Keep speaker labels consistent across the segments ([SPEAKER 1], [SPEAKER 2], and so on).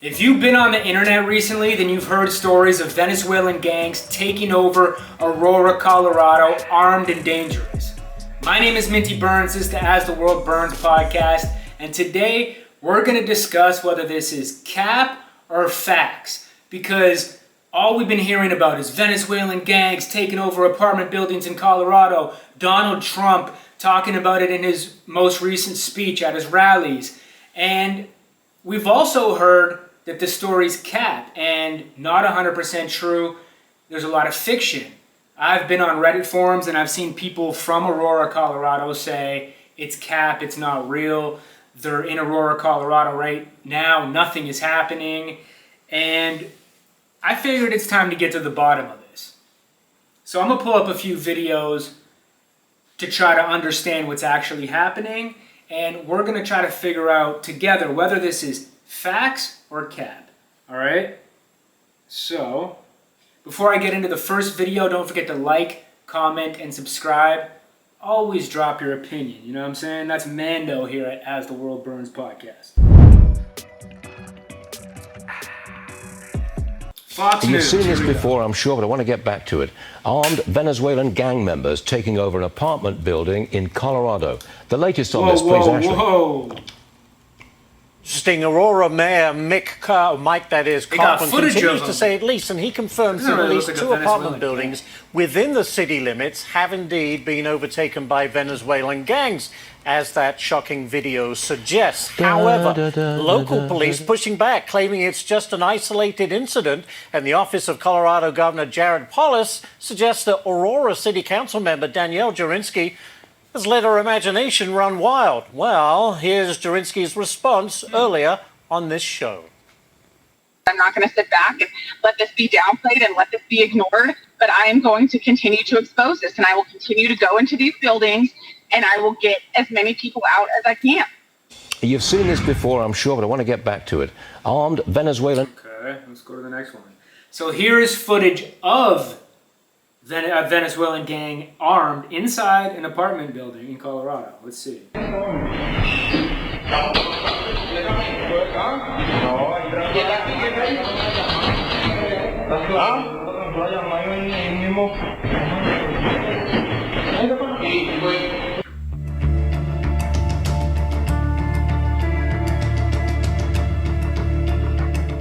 [SPEAKER 1] If you've been on the internet recently, then you've heard stories of Venezuelan gangs taking over Aurora, Colorado, armed and dangerous. My name is Minty Burns, this is the As the World Burns podcast, and today we're going to discuss whether this is cap or facts, because all we've been hearing about is Venezuelan gangs taking over apartment buildings in Colorado, Donald Trump talking about it in his most recent speech at his rallies, and we've also heard that the story's cap and not 100% true. There's a lot of fiction. I've been on Reddit forums and I've seen people from Aurora, Colorado say it's cap, it's not real. They're in Aurora, Colorado right now. Nothing is happening. And I figured it's time to get to the bottom of this. So I'm going to pull up a few videos to try to understand what's actually happening. And we're going to try to figure out together whether this is facts or cap. Alright? So, before I get into the first video, don't forget to like, comment, and subscribe. Always drop your opinion, you know what I'm saying? That's Mando here at As the World Burns podcast. Fox
[SPEAKER 2] You've
[SPEAKER 1] News,
[SPEAKER 2] seen this before, I'm sure, but I want to get back to it. Armed Venezuelan gang members taking over an apartment building in Colorado. The latest on this, please, Ashley.
[SPEAKER 1] Whoa.
[SPEAKER 3] Interesting. Aurora Mayor Mike Carpenter continues
[SPEAKER 1] of
[SPEAKER 3] to say at least, and he confirms that at least two apartment buildings within the city limits have indeed been overtaken by Venezuelan gangs, as that shocking video suggests. However, local police pushing back, claiming it's just an isolated incident, and the office of Colorado Governor Jared Polis suggests that Aurora City Council member Danielle Jurinsky has let her imagination run wild. Well, here's Jurinsky's response earlier on this show.
[SPEAKER 4] I'm not going to sit back and let this be downplayed and let this be ignored, but I am going to continue to expose this, and I will continue to go into these buildings, and I will get as many people out as I can.
[SPEAKER 2] You've seen this before, I'm sure, but I want to get back to it. Armed Venezuelan...
[SPEAKER 1] Okay, let's go to the next one. So here is footage of a Venezuelan gang armed inside an apartment building in Colorado. Let's see.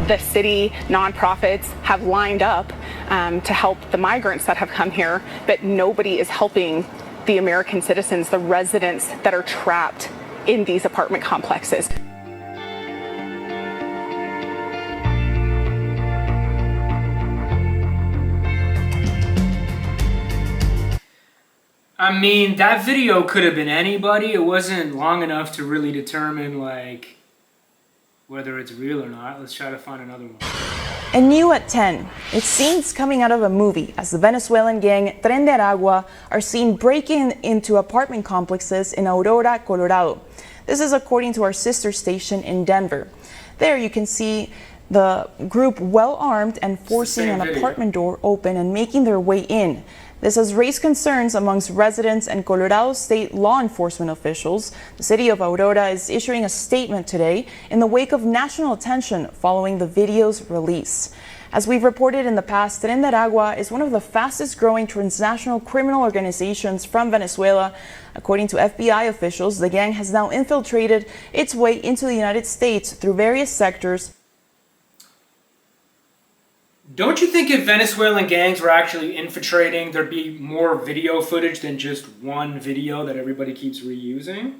[SPEAKER 4] The city nonprofits have lined up to help the migrants that have come here, but nobody is helping the American citizens, the residents that are trapped in these apartment complexes.
[SPEAKER 1] I mean, that video could have been anybody. It wasn't long enough to really determine, like, whether it's real or not. Let's try to find another one.
[SPEAKER 5] And new at 10, it's scenes coming out of a movie as the Venezuelan gang Tren de Aragua are seen breaking into apartment complexes in Aurora, Colorado. This is according to our sister station in Denver. There you can see the group well armed and forcing an apartment door open and making their way in. This has raised concerns amongst residents and Colorado state law enforcement officials. The city of Aurora is issuing a statement today in the wake of national attention following the video's release. As we've reported in the past, Tren de Aragua is one of the fastest growing transnational criminal organizations from Venezuela. According to FBI officials, the gang has now infiltrated its way into the United States through various sectors.
[SPEAKER 1] Don't you think if Venezuelan gangs were actually infiltrating, there'd be more video footage than just one video that everybody keeps reusing?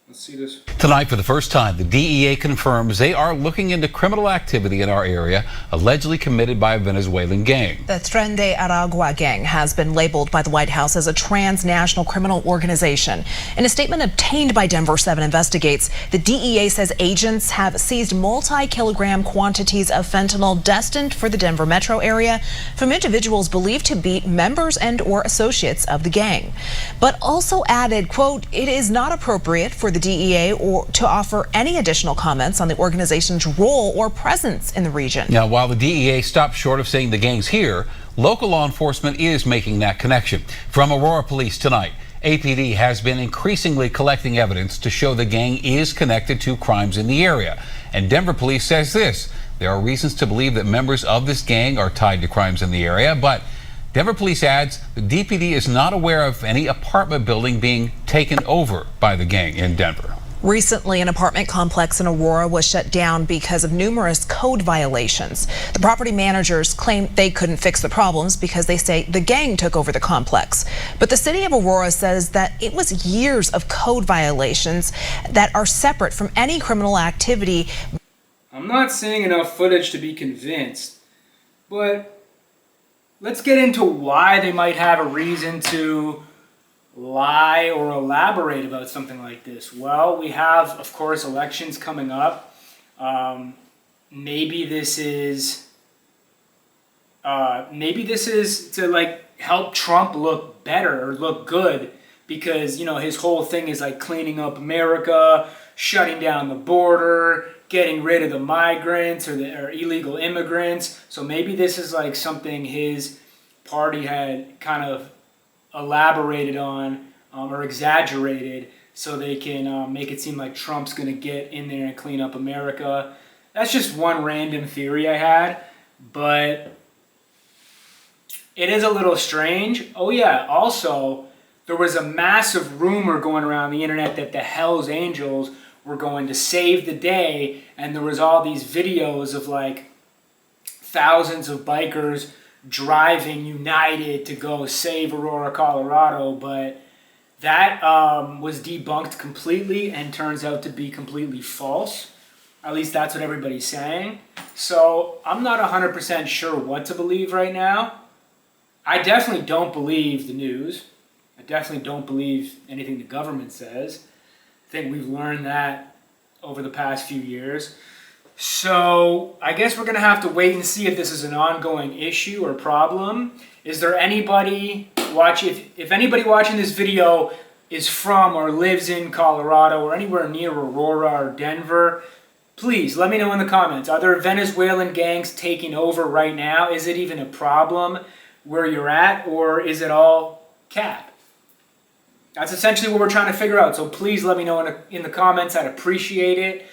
[SPEAKER 1] Let's see this.
[SPEAKER 6] Tonight, for the first time, the DEA confirms they are looking into criminal activity in our area allegedly committed by a Venezuelan gang.
[SPEAKER 7] The Tren de Aragua gang has been labeled by the White House as a transnational criminal organization. In a statement obtained by Denver 7 Investigates, the DEA says agents have seized multi-kilogram quantities of fentanyl destined for the Denver metro area from individuals believed to be members and or associates of the gang. But also added, quote, "It is not appropriate for the DEA or to offer any additional comments on the organization's role or presence in the region."
[SPEAKER 6] Now, while the DEA stopped short of saying the gang's here, local law enforcement is making that connection. From Aurora Police tonight, APD has been increasingly collecting evidence to show the gang is connected to crimes in the area. And Denver police says this: there are reasons to believe that members of this gang are tied to crimes in the area, but Denver police adds the DPD is not aware of any apartment building being taken over by the gang in Denver.
[SPEAKER 7] Recently, an apartment complex in Aurora was shut down because of numerous code violations. The property managers claim they couldn't fix the problems because they say the gang took over the complex. But the city of Aurora says that it was years of code violations that are separate from any criminal activity.
[SPEAKER 1] I'm not seeing enough footage to be convinced, but let's get into why they might have a reason to lie or elaborate about something like this. Well, we have, of course, elections coming up. Maybe this is to like help Trump look better or look good, because, you know, his whole thing is like cleaning up America, shutting down the border, getting rid of the migrants or illegal immigrants. So maybe this is like something his party had kind of elaborated on or exaggerated so they can make it seem like Trump's going to get in there and clean up America. That's just one random theory I had, but it is a little strange. Oh yeah, also, there was a massive rumor going around the internet that the Hells Angels were going to save the day, and there was all these videos of like thousands of bikers driving united to go save Aurora, Colorado, but that was debunked completely and turns out to be completely false. At least that's what everybody's saying. So I'm not 100% sure what to believe right now. I definitely don't believe the news. I definitely don't believe anything the government says. I think we've learned that over the past few years. So I guess we're going to have to wait and see if this is an ongoing issue or problem. Is there anybody if anybody watching this video is from or lives in Colorado or anywhere near Aurora or Denver, please let me know in the comments. Are there Venezuelan gangs taking over right now? Is it even a problem where you're at, or is it all cap? That's essentially what we're trying to figure out. So please let me know in the comments. I'd appreciate it.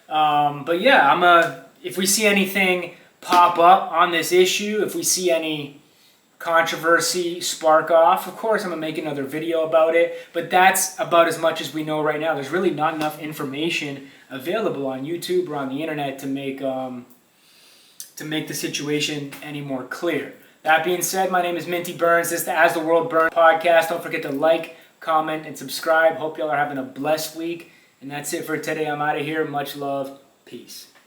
[SPEAKER 1] But yeah, if we see anything pop up on this issue, if we see any controversy spark off, of course I'm going to make another video about it. But that's about as much as we know right now. There's really not enough information available on YouTube or on the internet to make the situation any more clear. That being said, my name is Minty Burns. This is the As the World Burns podcast. Don't forget to like, comment, and subscribe. Hope y'all are having a blessed week. And that's it for today. I'm out of here. Much love. Peace.